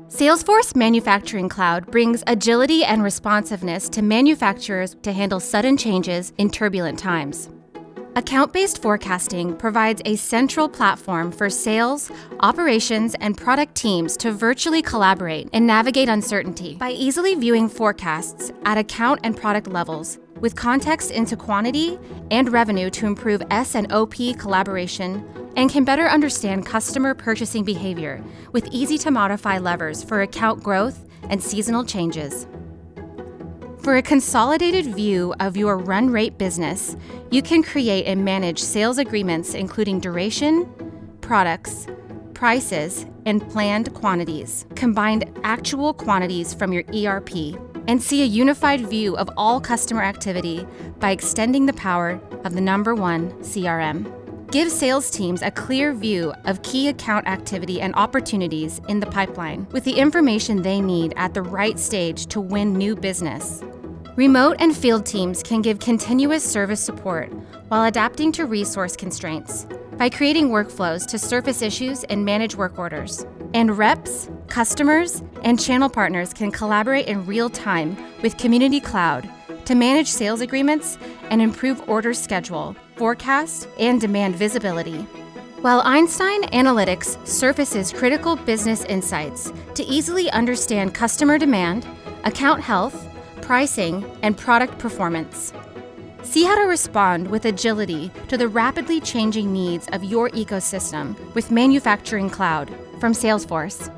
Salesforce Manufacturing Cloud brings agility and responsiveness to manufacturers to handle sudden changes in turbulent times. Account-based forecasting provides a central platform for sales, operations, and product teams to virtually collaborate and navigate uncertainty by easily viewing forecasts at account and product levels with context into quantity and revenue to improve S&OP collaboration and can better understand customer purchasing behavior with easy-to-modify levers for account growth and seasonal changes. For a consolidated view of your run rate business, you can create and manage sales agreements including duration, products, prices, and planned quantities, combined actual quantities from your ERP, and see a unified view of all customer activity by extending the power of the #1 CRM. Give sales teams a clear view of key account activity and opportunities in the pipeline with the information they need at the right stage to win new business. Remote and field teams can give continuous service support while adapting to resource constraints by creating workflows to surface issues and manage work orders. And reps, customers, and channel partners can collaborate in real time with Community Cloud to manage sales agreements and improve order schedule, forecast, and demand visibility. While Einstein Analytics surfaces critical business insights to easily understand customer demand, account health, pricing, and product performance. See how to respond with agility to the rapidly changing needs of your ecosystem with Manufacturing Cloud from Salesforce.